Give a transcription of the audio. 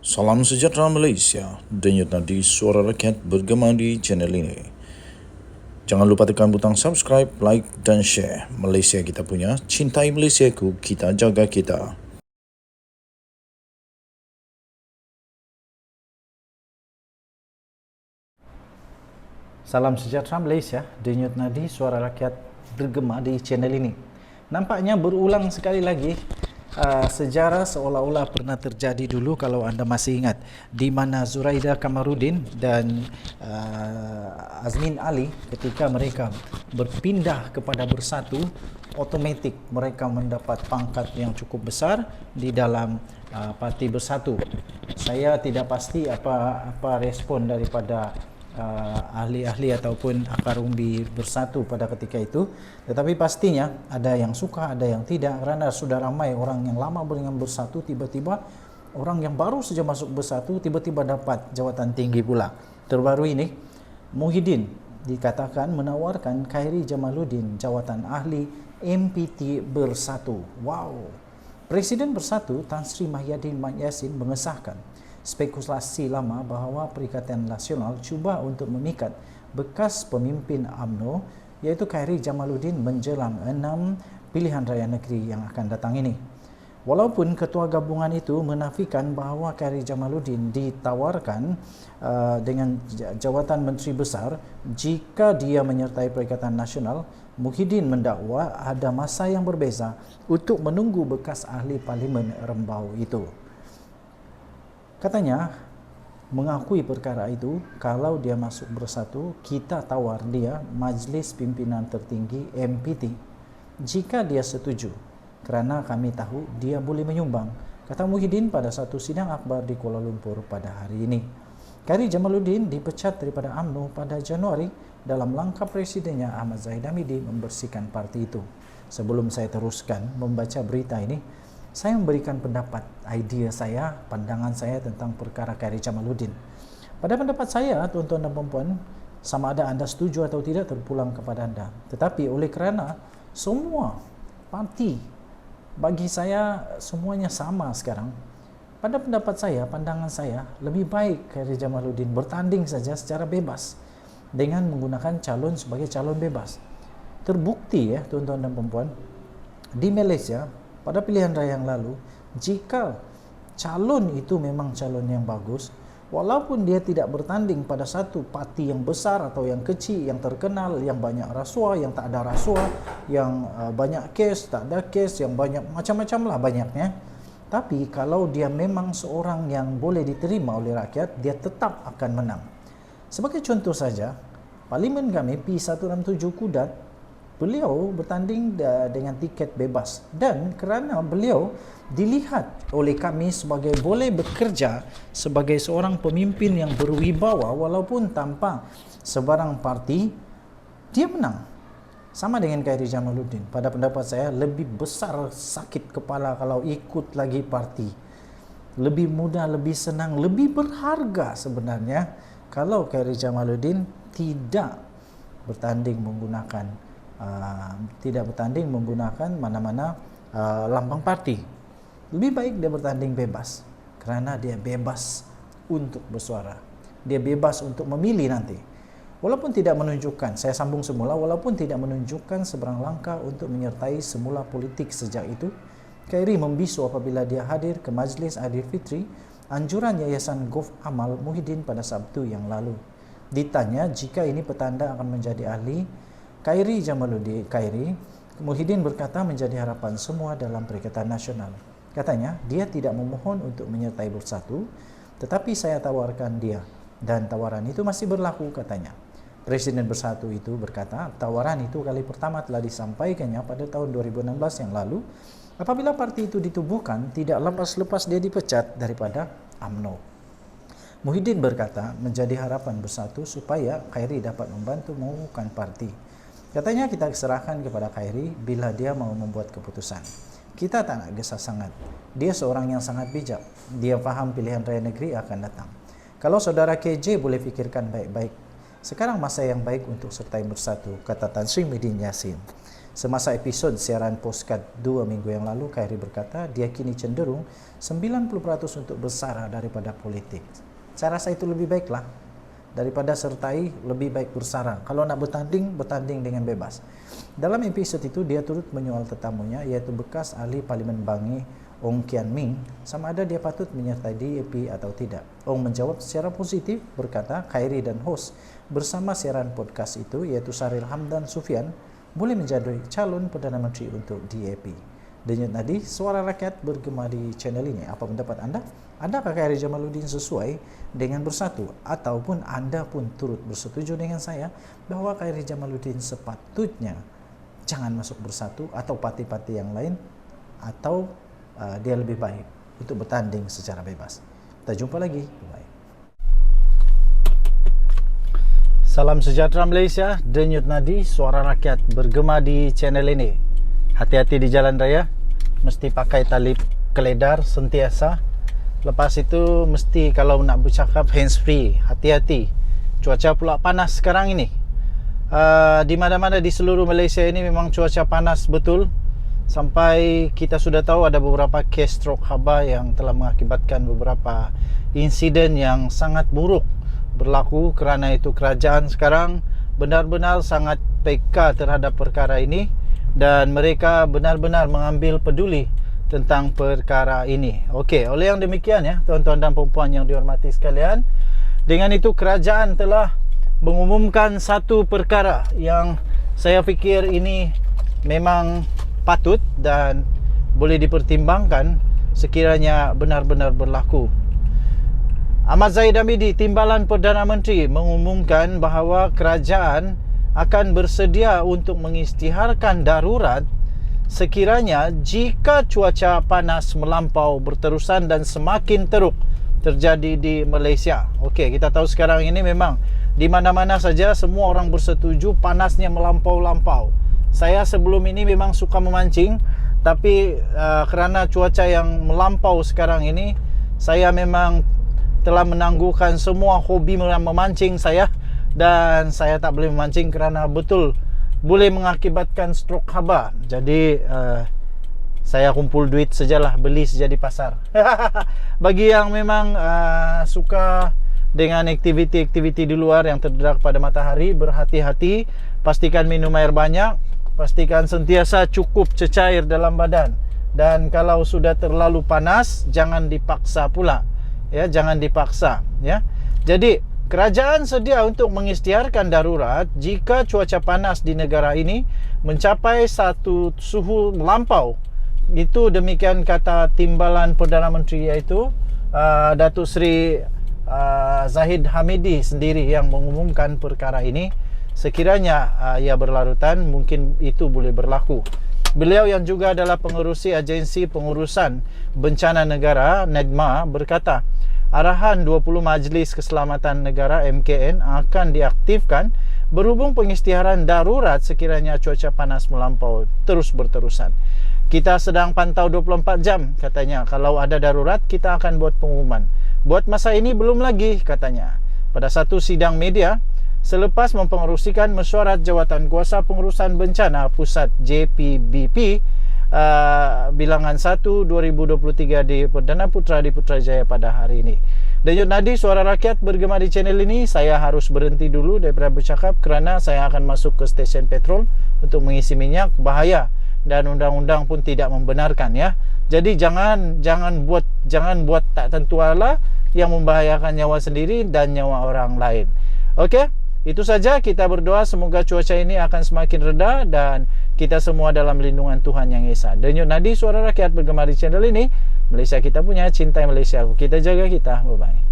Salam sejahtera Malaysia, denyut nadi suara rakyat bergema di channel ini. Jangan lupa tekan butang subscribe, like dan share. Malaysia kita punya, cintai Malaysiaku, kita jaga kita. Salam sejahtera Malaysia, denyut nadi suara rakyat bergema di channel ini. Nampaknya berulang sekali lagi sejarah seolah-olah pernah terjadi dulu kalau anda masih ingat, di mana Zuraida Kamarudin dan Azmin Ali ketika mereka berpindah kepada Bersatu, otomatik mereka mendapat pangkat yang cukup besar di dalam parti Bersatu. Saya tidak pasti apa respon daripada ahli-ahli ataupun akar umbi Bersatu pada ketika itu, tetapi pastinya ada yang suka, ada yang tidak, kerana sudah ramai orang yang lama dengan Bersatu, tiba-tiba orang yang baru saja masuk Bersatu tiba-tiba dapat jawatan tinggi pula. Terbaru ini Muhyiddin dikatakan menawarkan Khairi Jamaluddin jawatan ahli MPT Bersatu. Wow. Presiden Bersatu Tan Sri Mahyadin Mat Yassin mengesahkan spekulasi lama bahawa Perikatan Nasional cuba untuk memikat bekas pemimpin UMNO iaitu Khairi Jamaluddin menjelang 6 pilihan raya negeri yang akan datang ini. Walaupun ketua gabungan itu menafikan bahawa Khairi Jamaluddin ditawarkan dengan jawatan Menteri Besar jika dia menyertai Perikatan Nasional, Muhyiddin mendakwa ada masa yang berbeza untuk menunggu bekas ahli Parlimen Rembau itu. Katanya, mengakui perkara itu, kalau dia masuk Bersatu, kita tawar dia Majlis Pimpinan Tertinggi MPT jika dia setuju, kerana kami tahu dia boleh menyumbang, kata Muhyiddin pada satu sidang akhbar di Kuala Lumpur pada hari ini. Khairi Jamaluddin dipecat daripada UMNO pada Januari dalam langkah presidennya Ahmad Zahid Hamidi membersihkan parti itu. Sebelum saya teruskan membaca berita ini, saya memberikan pendapat, idea saya, pandangan saya tentang perkara Khairi Jamaluddin. Pada pendapat saya, tuan-tuan dan puan-puan, sama ada anda setuju atau tidak terpulang kepada anda. Tetapi oleh kerana semua parti, bagi saya semuanya sama sekarang, pada pendapat saya, pandangan saya, lebih baik Khairi Jamaluddin bertanding saja secara bebas dengan menggunakan calon sebagai calon bebas. Terbukti ya tuan-tuan dan puan-puan, di Malaysia pada pilihan raya yang lalu, jika calon itu memang calon yang bagus, walaupun dia tidak bertanding pada satu parti yang besar atau yang kecil, yang terkenal, yang banyak rasuah, yang tak ada rasuah, yang banyak kes, tak ada kes, yang banyak macam-macam lah banyaknya. Tapi kalau dia memang seorang yang boleh diterima oleh rakyat, dia tetap akan menang. Sebagai contoh saja, Parlimen kami P167 Kudat, beliau bertanding dengan tiket bebas, dan kerana beliau dilihat oleh kami sebagai boleh bekerja sebagai seorang pemimpin yang berwibawa walaupun tanpa sebarang parti, dia menang. Sama dengan Khairi Jamaluddin, pada pendapat saya lebih besar sakit kepala kalau ikut lagi parti. Lebih mudah, lebih senang, lebih berharga sebenarnya kalau Khairi Jamaluddin tidak bertanding menggunakan mana-mana lambang parti. Lebih baik dia bertanding bebas, kerana dia bebas untuk bersuara, dia bebas untuk memilih nanti. Walaupun tidak menunjukkan, saya sambung semula, walaupun tidak menunjukkan seberang langkah untuk menyertai semula politik sejak itu, Khairi membisu apabila dia hadir ke Majlis Aidilfitri anjuran Yayasan Gulf Amal Muhyiddin pada Sabtu yang lalu. Ditanya jika ini petanda akan menjadi ahli Khairi Jamaluddin, Muhyiddin berkata menjadi harapan semua dalam Perikatan Nasional. Katanya, dia tidak memohon untuk menyertai Bersatu, tetapi saya tawarkan dia, dan tawaran itu masih berlaku, katanya. Presiden Bersatu itu berkata, tawaran itu kali pertama telah disampaikannya pada tahun 2016 yang lalu, apabila parti itu ditubuhkan tidak lepas-lepas dia dipecat daripada UMNO. Muhyiddin berkata menjadi harapan Bersatu supaya Khairi dapat membantu mengukuhkan parti. Katanya, kita serahkan kepada Khairi bila dia mau membuat keputusan. Kita tak nak gesa sangat. Dia seorang yang sangat bijak. Dia faham pilihan raya negeri akan datang. Kalau saudara KJ boleh fikirkan baik-baik, sekarang masa yang baik untuk sertai Bersatu, kata Tan Sri Mahyadin Yassin. Semasa episod siaran Postcard 2 minggu yang lalu, Khairi berkata dia kini cenderung 90% untuk bersara daripada politik. Saya rasa itu lebih baiklah. Daripada sertai, lebih baik bersara. Kalau nak bertanding, bertanding dengan bebas. Dalam episod itu, dia turut menyoal tetamunya, iaitu bekas ahli Parlimen Bangi, Ong Kian Ming, sama ada dia patut menyertai DAP atau tidak. Ong menjawab secara positif, berkata Khairi dan host bersama siaran podcast itu, iaitu Saril Hamdan Sufian, boleh menjadi calon Perdana Menteri untuk DAP. Denyut nadi suara rakyat bergema di channel ini. Apa pendapat anda? Adakah Khairi Jamaluddin sesuai dengan bersatu? Ataupun anda pun turut bersetuju dengan saya bahawa Khairi Jamaluddin sepatutnya jangan masuk bersatu atau parti-parti yang lain, atau dia lebih baik untuk bertanding secara bebas? Kita jumpa lagi. Bye. Salam sejahtera Malaysia. Denyut nadi suara rakyat bergema di channel ini. Hati-hati di jalan raya, mesti pakai tali keledar sentiasa. Lepas itu mesti kalau nak bercakap hands free. Hati-hati. Cuaca pula panas sekarang ini. Di mana-mana di seluruh Malaysia ini memang cuaca panas betul. Sampai kita sudah tahu ada beberapa kes stroke haba yang telah mengakibatkan beberapa insiden yang sangat buruk berlaku. Kerana itu kerajaan sekarang benar-benar sangat peka terhadap perkara ini, dan mereka benar-benar mengambil peduli tentang perkara ini. Okey, oleh yang demikian ya, tuan-tuan dan puan-puan yang dihormati sekalian, dengan itu kerajaan telah mengumumkan satu perkara yang saya fikir ini memang patut dan boleh dipertimbangkan sekiranya benar-benar berlaku. Ahmad Zahid Hamidi, Timbalan Perdana Menteri, mengumumkan bahawa kerajaan akan bersedia untuk mengisytiharkan darurat sekiranya jika cuaca panas melampau berterusan dan semakin teruk terjadi di Malaysia. Okey, kita tahu sekarang ini memang di mana-mana saja semua orang bersetuju panasnya melampau-lampau. Saya sebelum ini memang suka memancing, tapi kerana cuaca yang melampau sekarang ini, saya memang telah menangguhkan semua hobi memancing saya, dan saya tak boleh memancing kerana betul boleh mengakibatkan stroke haba. Jadi saya kumpul duit sajalah, beli saja di pasar. Bagi yang memang suka dengan aktiviti-aktiviti di luar yang terdedah pada matahari, berhati-hati, pastikan minum air banyak, pastikan sentiasa cukup cecair dalam badan, dan kalau sudah terlalu panas jangan dipaksa pula. Ya, jangan dipaksa ya. Jadi kerajaan sedia untuk mengisytiharkan darurat jika cuaca panas di negara ini mencapai satu suhu melampau. Itu demikian kata Timbalan Perdana Menteri, iaitu Datuk Seri Zahid Hamidi sendiri yang mengumumkan perkara ini. Sekiranya ia berlarutan, mungkin itu boleh berlaku. Beliau yang juga adalah pengerusi Agensi Pengurusan Bencana Negara NEDMA berkata, arahan 20 Majlis Keselamatan Negara MKN akan diaktifkan berhubung pengisytiharan darurat sekiranya cuaca panas melampau terus berterusan. Kita sedang pantau 24 jam katanya. Kalau ada darurat kita akan buat pengumuman. Buat masa ini belum lagi katanya. Pada satu sidang media selepas mempengerusikan mesyuarat Jawatan Kuasa Pengurusan Bencana Pusat JPBP bilangan 1 2023 di Perdana Putra di Putrajaya pada hari ini. Denyut nadi suara rakyat bergema di channel ini. Saya harus berhenti dulu daripada bercakap kerana saya akan masuk ke stesen petrol untuk mengisi minyak. Bahaya, dan undang-undang pun tidak membenarkan ya. Jadi jangan buat tak tentu ala yang membahayakan nyawa sendiri dan nyawa orang lain. Okey, itu saja. Kita berdoa semoga cuaca ini akan semakin reda dan kita semua dalam lindungan Tuhan Yang Esa. Denyut nadi suara rakyat bergema di channel ini. Malaysia kita punya, cintai Malaysia aku. Kita jaga kita. Bye bye.